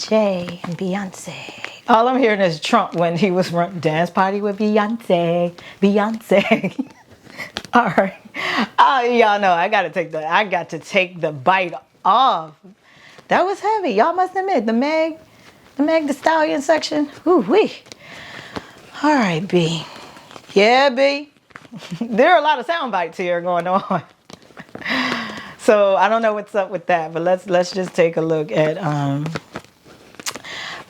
Jay and Beyonce. All I'm hearing is Trump when he was running dance party with Beyonce. Beyonce. All right. Y'all know I got to take the bite off. That was heavy. Y'all must admit the Meg the Stallion section. Ooh wee. All right, B. Yeah, B. There are a lot of sound bites here going on. So I don't know what's up with that, but let's just take a look at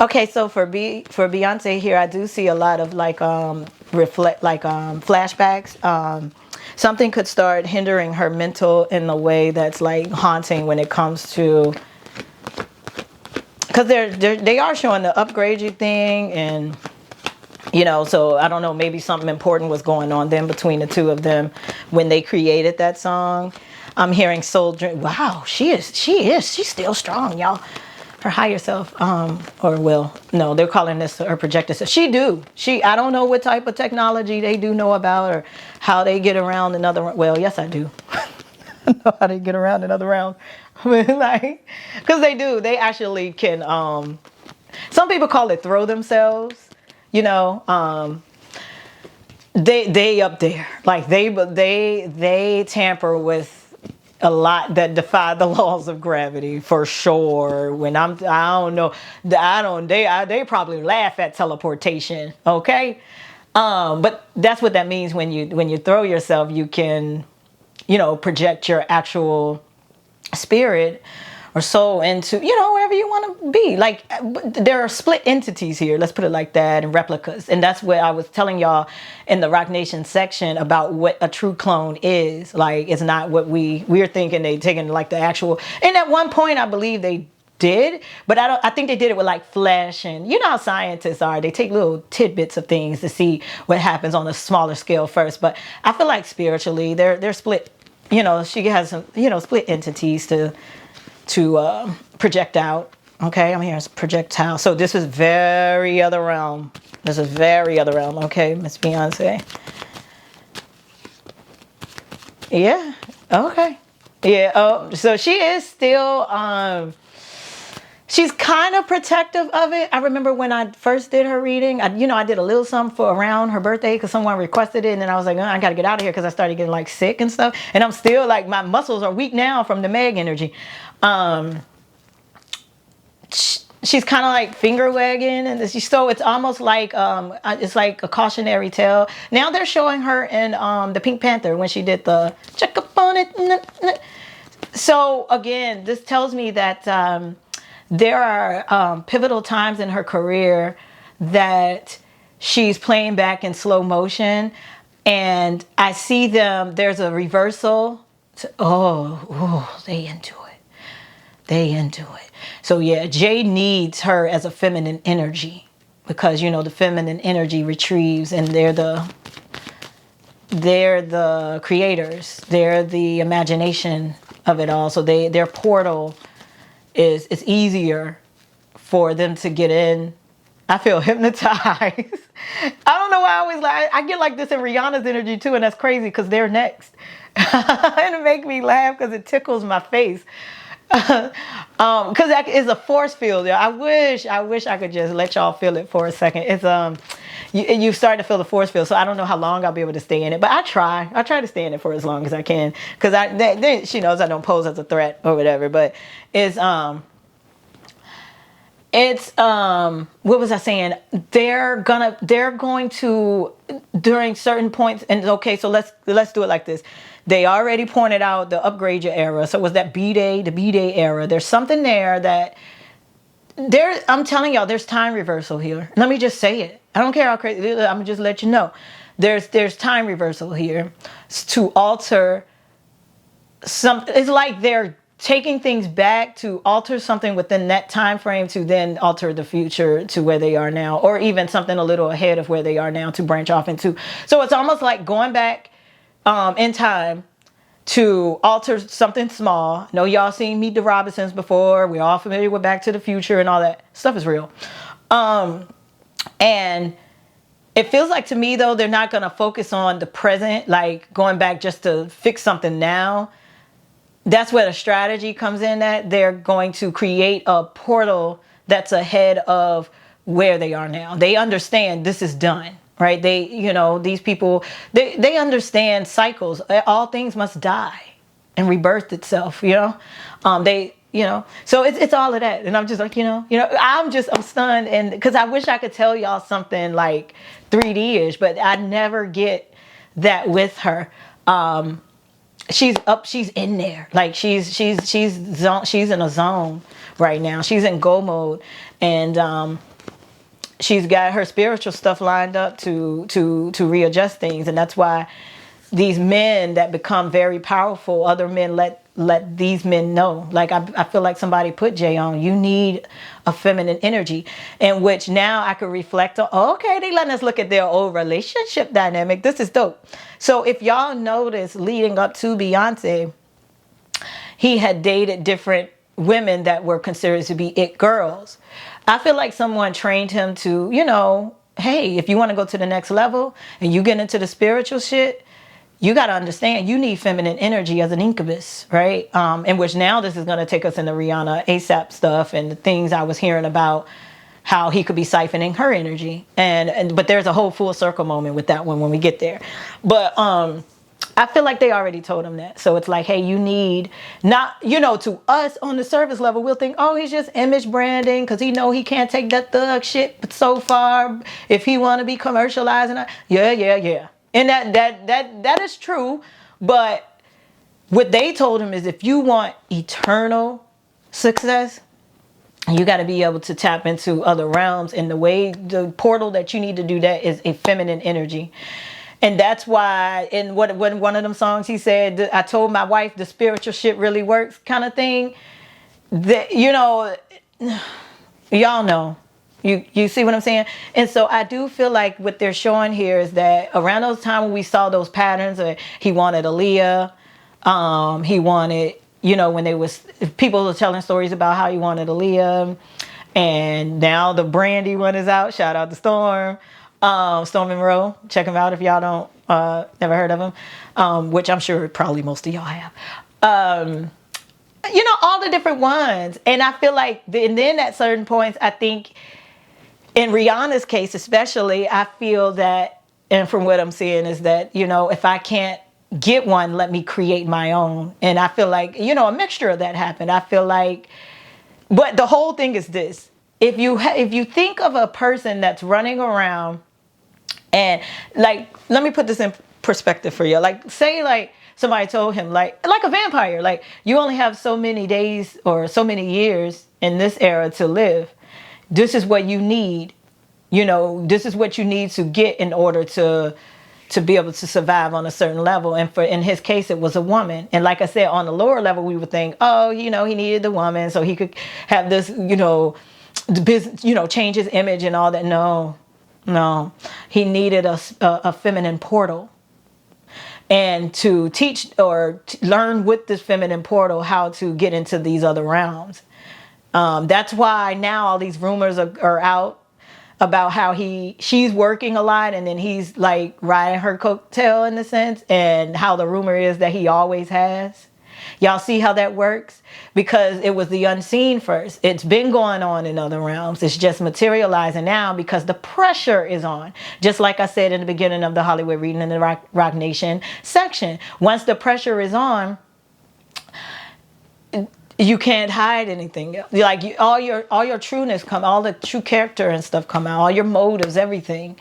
okay, so for Beyonce here, I do see a lot of flashbacks. Something could start hindering her mental in a way that's like haunting when it comes to, because they are showing the upgrade thing, and you know, so I don't know, maybe something important was going on then between the two of them when they created that song. I'm hearing soul dream. Wow, she's still strong, y'all. Her higher self, no, they're calling this her projected self. I don't know what type of technology they do know about or how they get around another, well, yes I do. I know how they get around another round. Like, because they actually can, some people call it throw themselves, you know, they up there, like they tamper with a lot that defy the laws of gravity for sure. When I don't know, they probably laugh at teleportation. Okay. But that's what that means when you throw yourself, you can, you know, project your actual spirit or soul into, you know, wherever you want to be. Like, there are split entities here, let's put it like that, and replicas. And that's what I was telling y'all in the Rock Nation section about what a true clone is. Like, it's not what we're thinking they taking like the actual, and at one point I believe they did, but I think they did it with like flesh, and you know how scientists are, they take little tidbits of things to see what happens on a smaller scale first. But I feel like spiritually they're split, you know, she has some, you know, split entities to project out. Okay, I'm here as projectile. So this is very other realm. This is very other realm. Okay, Miss Beyonce. Yeah. Okay. Yeah. Oh, so she is still. She's kind of protective of it. I remember when I first did her reading, I did a little something for around her birthday because someone requested it. And then I was like, I got to get out of here because I started getting like sick and stuff. And I'm still like, my muscles are weak now from the Meg energy. She's kind of like finger wagging. And so it's almost like, it's like a cautionary tale. Now they're showing her in the Pink Panther when she did the check up on it. So again, this tells me that, there are pivotal times in her career that she's playing back in slow motion, and I see there's a reversal. They into it. So yeah, Jay needs her as a feminine energy because, you know, the feminine energy retrieves, and they're the creators. They're the imagination of it all. So their portal it's easier for them to get in. I feel hypnotized. I don't know why I always I get like this in Rihanna's energy too, and that's crazy because they're next. And it makes me laugh because it tickles my face. Because that is a force field there. I wish I could just let y'all feel it for a second. It's you start to feel the force field, so I don't know how long I'll be able to stay in it, but I try to stay in it for as long as I can, because she knows I don't pose as a threat or whatever. But it's what was I saying? They're going to, during certain points, and okay, so let's do it like this. They already pointed out the upgrade your era, so it was that the B-Day era. There's something there that I'm telling y'all, there's time reversal here. Let me just say it. I don't care how crazy. I'm gonna just let you know. There's time reversal here to alter some. It's like they're taking things back to alter something within that time frame to then alter the future to where they are now, or even something a little ahead of where they are now to branch off into. So it's almost like going back in time to alter something small. I know y'all seen Meet the Robinsons before. We're all familiar with Back to the Future and all that stuff is real. And it feels like to me though, they're not going to focus on the present, like going back just to fix something now. That's where the strategy comes in, that they're going to create a portal that's ahead of where they are now. They understand this is done, right? They, you know, these people, they understand cycles. All things must die and rebirth itself, you know. They, you know, so it's all of that. And I'm just like, I'm stunned. And because I wish I could tell y'all something like 3D-ish, but I never get that with her. She's in there. Like she's in a zone right now. She's in go mode. And she's got her spiritual stuff lined up to readjust things. And that's why these men that become very powerful, other men let these men know. Like I feel like somebody put Jay on. You need a feminine energy, in which now I could reflect on. Okay, they letting us look at their old relationship dynamic. This is dope. So if y'all notice, leading up to Beyonce, he had dated different women that were considered to be it girls. I feel like someone trained him to, hey, if you want to go to the next level and you get into the spiritual shit, you got to understand you need feminine energy as an incubus, right? In which now this is going to take us into Rihanna ASAP stuff and the things I was hearing about how he could be siphoning her energy. But there's a whole full circle moment with that one when we get there. But I feel like they already told him that. So it's like, hey, you need not, to us on the surface level, we'll think, oh, he's just image branding because he can't take that thug shit so far if he want to be commercializing. Yeah. And that is true. But what they told him is if you want eternal success, you got to be able to tap into other realms. And the portal that you need to do that is a feminine energy. And that's why in one of them songs he said, I told my wife the spiritual shit really works kind of thing. That, y'all know. You see what I'm saying? And so I do feel like what they're showing here is that around those times when we saw those patterns, he wanted Aaliyah, he wanted, when people were telling stories about how he wanted Aaliyah, and now the Brandy one is out. Shout out to Storm and Rowe. Check him out if y'all don't never heard of him, which I'm sure probably most of y'all have. All the different ones, and I feel like, and then at certain points, I think. In Rihanna's case especially, I feel that, and from what I'm seeing is that, if I can't get one, let me create my own. And I feel like, a mixture of that happened. I feel like, but the whole thing is this. If you think of a person that's running around and let me put this in perspective for you. Say somebody told him like a vampire, you only have so many days or so many years in this era to live. This is what you need. This is what you need to get in order to be able to survive on a certain level. And in his case, it was a woman. And like I said, on the lower level, we would think, oh, he needed the woman so he could have this, the business, change his image and all that. No, he needed a feminine portal. And to teach or learn with this feminine portal how to get into these other realms. That's why now all these rumors are out about how she's working a lot and then he's like riding her coattail in a sense, and how the rumor is that he always has. Y'all see how that works? Because it was the unseen first. It's been going on in other realms. It's just materializing now because the pressure is on. Just like I said in the beginning of the Hollywood Reading in the Rock Nation section. Once the pressure is on, you can't hide anything. All your trueness all the true character and stuff come out, all your motives, everything.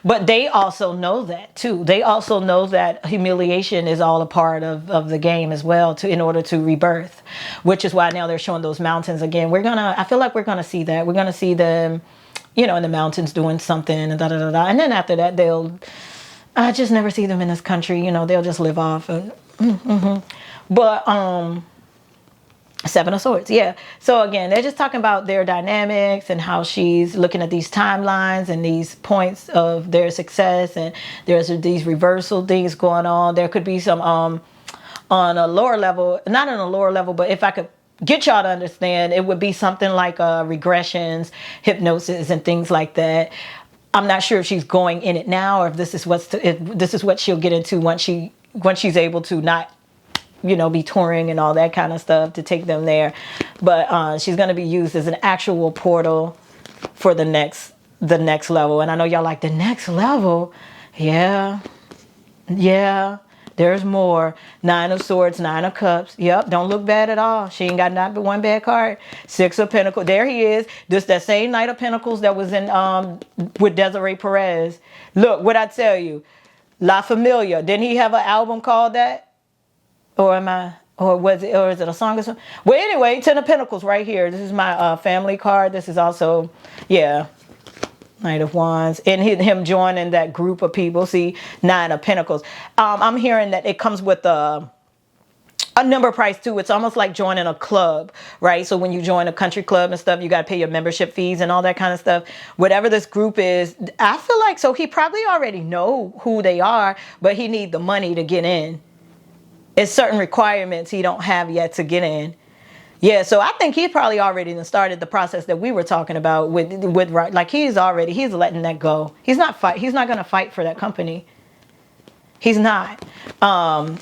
But they also know that too. They also know that humiliation is all a part of the game as well in order to rebirth, which is why now they're showing those mountains again. I feel like we're gonna see that. We're gonna see them, in the mountains doing something and And then after that, I just never see them in this country. They'll just live off. But, Seven of Swords, yeah. So again, they're just talking about their dynamics and how she's looking at these timelines and these points of their success, and there's these reversal things going on. There could be some on a lower level, not on a lower level, but if I could get y'all to understand, it would be something like regressions, hypnosis, and things like that. I'm not sure if she's going in it now or if this is what she'll get into once she's able to not you know, be touring and all that kind of stuff to take them there. But she's going to be used as an actual portal for the next level. And I know y'all like the next level. Yeah. There's more. 9 of Swords, 9 of Cups. Yep, don't look bad at all. She ain't got not but one bad card. 6 of Pentacles. There he is. This that same Knight of Pentacles that was in with Desiree Perez. Look, what I tell you. La Familia. Didn't he have an album called that? Or am I? Or was it? Or is it a song or something? Well, anyway, 10 of Pentacles right here. This is my family card. This is also, yeah. Knight of Wands, and him joining that group of people. See, 9 of Pentacles. I'm hearing that it comes with a number price too. It's almost like joining a club, right? So when you join a country club and stuff, you got to pay your membership fees and all that kind of stuff. Whatever this group is, I feel like, so he probably already know who they are, but he need the money to get in. It's certain requirements he don't have yet to get in. Yeah, so I think he probably already started the process that we were talking about with like he's letting that go. He's not going to fight for that company. He's not.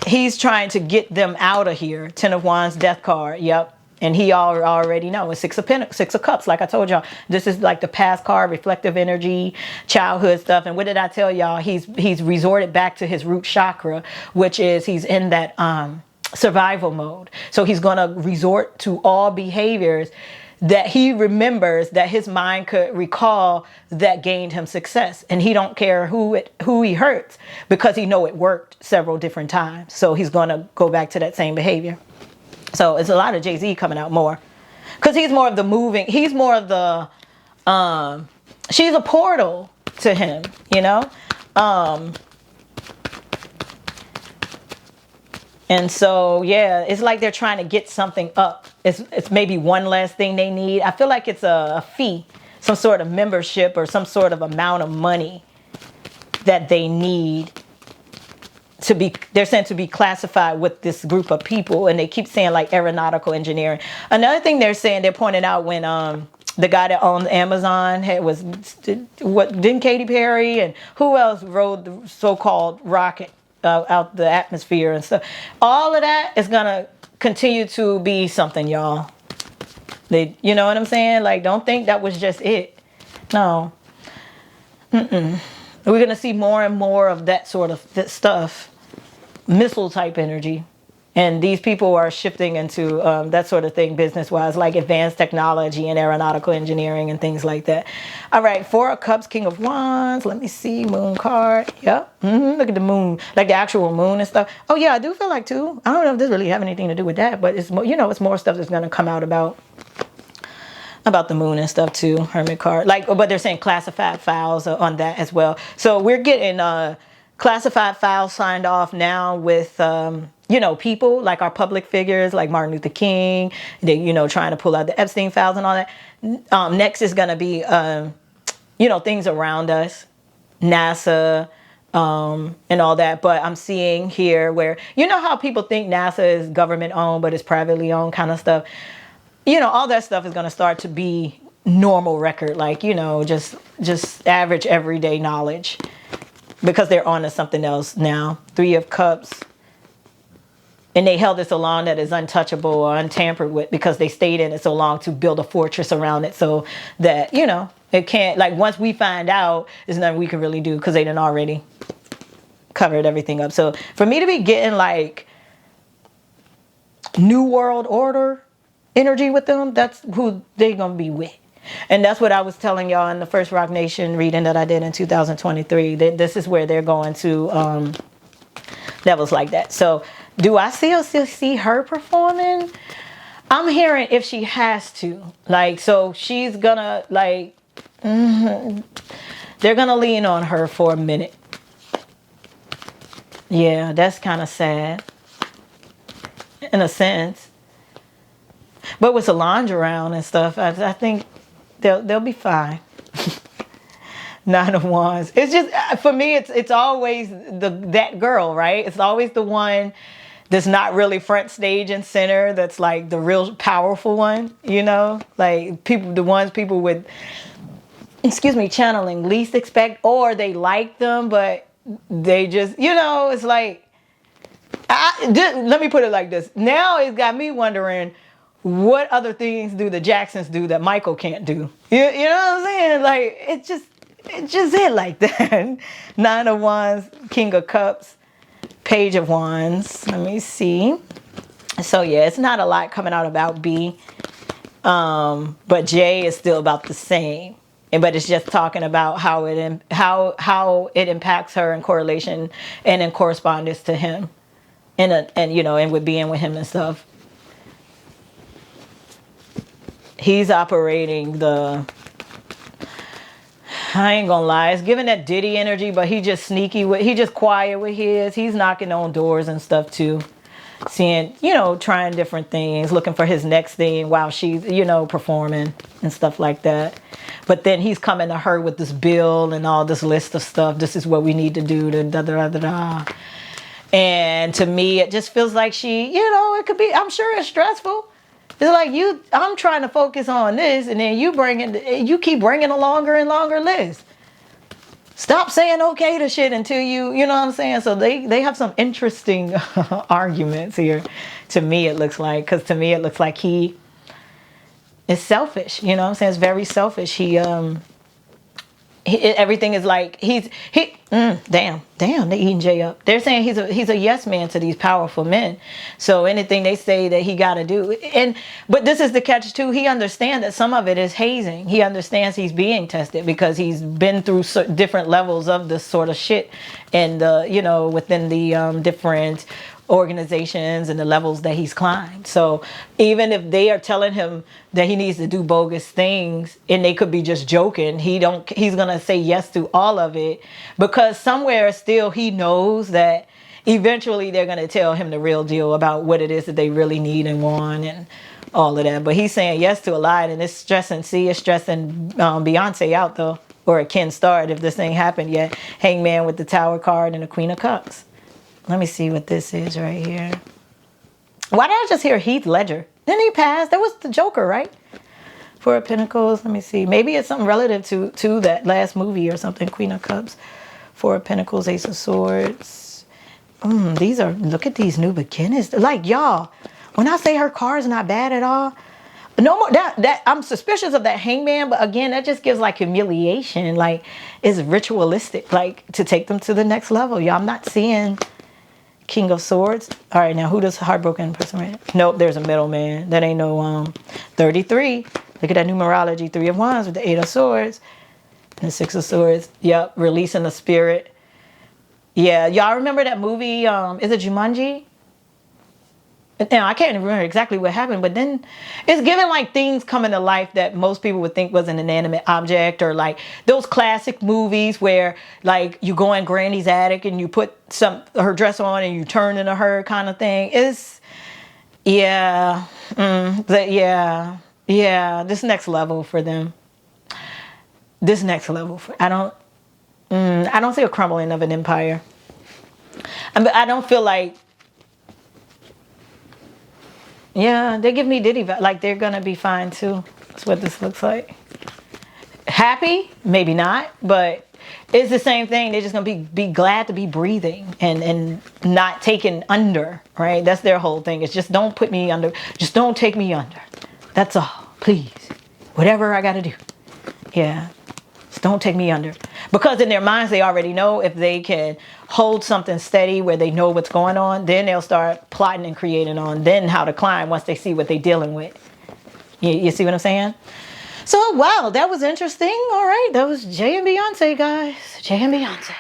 He's trying to get them out of here. 10 of Wands, Death card. Yep. And he already knows. 6 of Cups, like I told y'all. This is like the past card, reflective energy, childhood stuff. And what did I tell y'all? He's resorted back to his root chakra, which is he's in that survival mode. So he's going to resort to all behaviors that he remembers that his mind could recall that gained him success. And he don't care who he hurts because he know it worked several different times. So he's going to go back to that same behavior. So it's a lot of Jay-Z coming out more because he's more of the moving. He's more of the, she's a portal to him, you know? And so, yeah, it's like they're trying to get something up. It's maybe one last thing they need. I feel like it's a fee, some sort of membership or some sort of amount of money that they need to be, they're saying to be classified with this group of people. And they keep saying like aeronautical engineering. Another thing they're saying, they're pointing out when the guy that owned Amazon didn't Katy Perry and who else rode the so-called rocket out the atmosphere and stuff. All of that is gonna continue to be something, y'all. You know what I'm saying? Like, don't think that was just it. No. We're gonna see more and more of that sort of stuff, missile type energy. And these people are shifting into that sort of thing business-wise, like advanced technology and aeronautical engineering and things like that. All right, 4 of Cups, King of Wands. Let me see, Moon card. Yep. Look at the moon, like the actual moon and stuff. Oh, yeah, I do feel like, too. I don't know if this really have anything to do with that, but it's more, you know, it's more stuff that's going to come out about the moon and stuff, too. Hermit card. Like, but they're saying classified files on that as well. So we're getting classified files signed off now with... you know, people like our public figures like Martin Luther King, they, you know, trying to pull out the Epstein files and all that. Next is going to be, you know, things around us, NASA, and all that. But I'm seeing here where, you know how people think NASA is government owned, but it's privately owned kind of stuff. You know, all that stuff is going to start to be normal record, like, you know, just average everyday knowledge because they're on to something else now. 3 of Cups. And they held it so long that it's untouchable or untampered with because they stayed in it so long to build a fortress around it so that, you know, it can't, like once we find out, there's nothing we can really do because they done already covered everything up. So for me to be getting like New World Order energy with them, that's who they're going to be with. And that's what I was telling y'all in the first Rock Nation reading that I did in 2023. This is where they're going to, that was like that. So do I still see her performing? I'm hearing if she has to. Like, so she's gonna, like, they're gonna lean on her for a minute. Yeah, that's kind of sad. In a sense. But with Solange around and stuff, I think they'll be fine. 9 of Wands. It's just, for me, it's always that girl, right? It's always the one that's not really front stage and center. That's like the real powerful one, you know? Like the ones people would, channeling least expect, or they like them, but they just, you know, it's like, Let me put it like this. Now it's got me wondering, what other things do the Jacksons do that Michael can't do? You know what I'm saying? Like, it's just it like that. Nine of Wands, King of Cups, Page of Wands. Let me see. So yeah, it's not a lot coming out about B. But J is still about the same. But it's just talking about how it impacts her in correlation and in correspondence to him. And you know, and with being with him and stuff. He's operating the, I ain't gonna lie, it's giving that Diddy energy, but he just sneaky with, he just quiet with his. He's knocking on doors and stuff too. Seeing, you know, trying different things, looking for his next thing while she's, you know, performing and stuff like that. But then he's coming to her with this bill and all this list of stuff. This is what we need to do, da da da da da. And to me, it just feels like she, you know, it could be, I'm sure it's stressful. It's like I'm trying to focus on this, and then you keep bringing a longer and longer list. Stop saying okay to shit until you know what I'm saying? So they have some interesting arguments here. To me, it looks like, because to me, it looks like he is selfish. You know what I'm saying? It's very selfish. Everything is like damn, they eating Jay up. They're saying he's a yes man to these powerful men. So anything they say that he got to do, but this is the catch too. He understands that some of it is hazing. He understands he's being tested because he's been through different levels of this sort of shit, and you know, within the different organizations and the levels that he's climbed. So even if they are telling him that he needs to do bogus things, and they could be just joking, he's gonna say yes to all of it, because somewhere still he knows that eventually they're gonna tell him the real deal about what it is that they really need and want and all of that. But he's saying yes to a lot, and it's stressing Beyonce out though, or it can start if this ain't happened yet. Hangman with the Tower card and the Queen of Cups. Let me see what this is right here. Why did I just hear Heath Ledger? Didn't he pass? That was the Joker, right? Four of Pentacles. Let me see. Maybe it's something relative to that last movie or something. Queen of Cups. Four of Pentacles. Ace of Swords. These are, look at these new beginnings. Like, y'all, when I say her car is not bad at all, no more that I'm suspicious of that Hangman, but again, that just gives like humiliation. Like, it's ritualistic, like to take them to the next level. Y'all, I'm not seeing King of Swords. All right, now who does heartbroken person right? Nope, there's a middleman. That ain't no 33. Look at that numerology. 3 of Wands with the 8 of Swords and the 6 of Swords. Yep, releasing the spirit. Yeah, y'all remember that movie? Is it Jumanji? Now I can't remember exactly what happened, but then it's given like things coming to life that most people would think was an inanimate object, or like those classic movies where like you go in Granny's attic and you put her dress on and you turn into her kind of thing. It's yeah, this next level for them. This next level for I don't see a crumbling of an empire. I don't feel like. Yeah, they give me Diddy vibe. Like they're gonna be fine too. That's what this looks like. Happy? Maybe not, but it's the same thing. They're just gonna be glad to be breathing and not taken under, right? That's their whole thing. It's just don't put me under. Just don't take me under. That's all, please. Whatever I gotta do. Yeah. Just don't take me under. Because in their minds, they already know if they can hold something steady where they know what's going on, then they'll start plotting and creating on then how to climb once they see what they're dealing with. You see what I'm saying? So, wow, that was interesting. All right, that was Jay and Beyonce, guys. Jay and Beyonce.